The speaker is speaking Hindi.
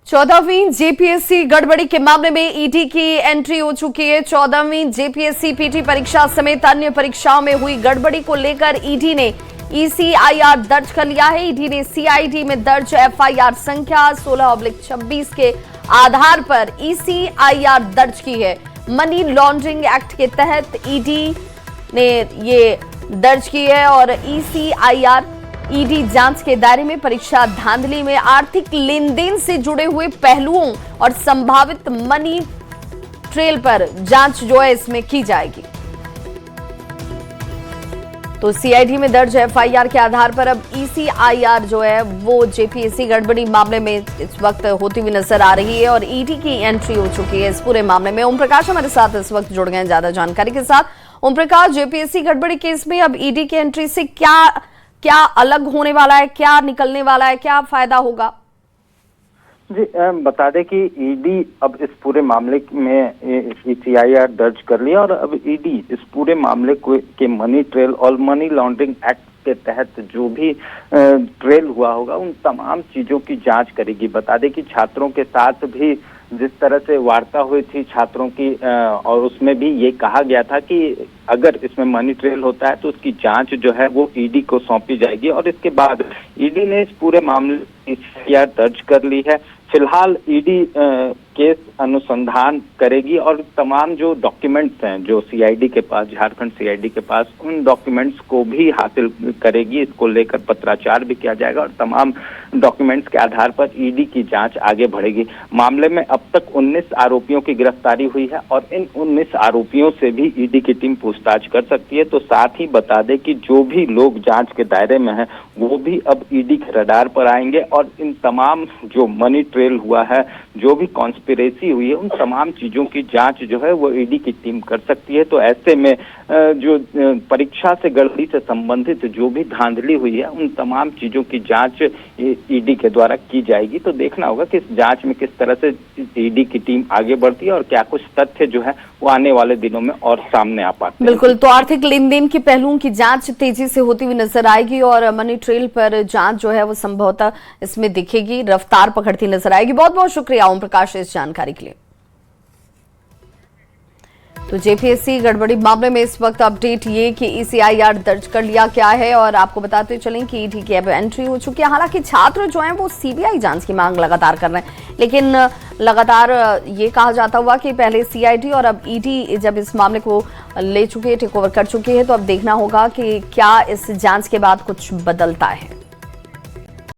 14वीं जेपीएससी गड़बड़ी के मामले में ईडी की एंट्री हो चुकी है। 14वीं जेपीएससी पीटी परीक्षा समेत अन्य परीक्षाओं में हुई गड़बड़ी को लेकर ईडी ने ईसीआईआर दर्ज कर लिया है। ईडी ने सीआईडी में दर्ज एफआईआर संख्या 16/26 के आधार पर ईसीआईआर दर्ज की है। मनी लॉन्ड्रिंग एक्ट के तहत ईडी ने ये दर्ज की है और ईसीआईआर ईडी जांच के दायरे में परीक्षा धांधली में आर्थिक लेनदेन से जुड़े हुए पहलुओं और संभावित मनी ट्रेल पर जांच जो है इसमें की जाएगी। तो सीआईडी में दर्ज एफआईआर के आधार पर अब ईसीआईआर जो है वो जेपीएससी गड़बड़ी मामले में इस वक्त होती हुई नजर आ रही है और ईडी की एंट्री हो चुकी है इस पूरे मामले में। ओम प्रकाश हमारे साथ इस वक्त जुड़ गए हैं ज्यादा जानकारी के साथ। ओम प्रकाश, जेपीएससी गड़बड़ी केस में अब ईडी की एंट्री से क्या अलग होने वाला है, क्या निकलने वाला है, क्या फायदा होगा? जी बता दें कि ईडी अब इस पूरे मामले में ईसीआईआर दर्ज कर लिया और अब ईडी इस पूरे मामले के मनी ट्रेल और मनी लॉन्ड्रिंग एक्ट के तहत जो भी ट्रेल हुआ होगा उन तमाम चीजों की जांच करेगी। बता दें कि छात्रों के साथ भी जिस तरह से वार्ता हुई थी छात्रों की और उसमें भी ये कहा गया था कि अगर इसमें मनी ट्रेल होता है तो उसकी जांच जो है वो ईडी को सौंपी जाएगी और इसके बाद ईडी ने इस पूरे मामले में एफआईआर दर्ज कर ली है। फिलहाल ईडी केस अनुसंधान करेगी और तमाम जो डॉक्यूमेंट्स हैं जो सीआईडी के पास, झारखंड सीआईडी के पास, उन डॉक्यूमेंट्स को भी हासिल करेगी। इसको लेकर पत्राचार भी किया जाएगा और तमाम डॉक्यूमेंट्स के आधार पर ईडी की जांच आगे बढ़ेगी। मामले में अब तक 19 आरोपियों की गिरफ्तारी हुई है और इन 19 आरोपियों से भी ईडी की टीम पूछताछ कर सकती है। तो साथ ही बता दें कि जो भी लोग जांच के दायरे में हैं वो भी अब ईडी के रडार पर आएंगे और इन तमाम जो मनी ट्रेल हुआ है, जो भी कॉन्स्पिरेसी हुई है, उन तमाम चीजों की जांच जो है वो ईडी की टीम कर सकती है। तो ऐसे में जो परीक्षा से गड़बड़ी से संबंधित जो भी धांधली हुई है उन तमाम चीजों की जांच ईडी के द्वारा की जाएगी। तो देखना होगा कि इस जांच में किस तरह से ईडी की टीम आगे बढ़ती है और क्या कुछ तथ्य जो है वो आने वाले दिनों में और सामने आ पाते हैं। बिल्कुल, तो आर्थिक लेनदेन के पहलुओं की जांच तेजी से होती हुई नजर आएगी और मनी ट्रेल पर जांच जो है वो संभवतः इसमें दिखेगी, रफ्तार पकड़ती नजर आएगी। बहुत बहुत शुक्रिया ओम प्रकाश इस जानकारी के लिए। तो जेपीएससी गड़बड़ी मामले में इस वक्त अपडेट ये कि ईसीआईआर दर्ज कर लिया क्या है और आपको बताते चलें कि ईडी की अब एंट्री हो चुकी है। हालांकि छात्र जो हैं वो सीबीआई जांच की मांग लगातार कर रहे हैं, लेकिन लगातार ये कहा जाता हुआ कि पहले सीआईडी और अब ईडी जब इस मामले को ले चुके, टेक ओवर कर चुके हैं, तो अब देखना होगा कि क्या इस जांच के बाद कुछ बदलता है।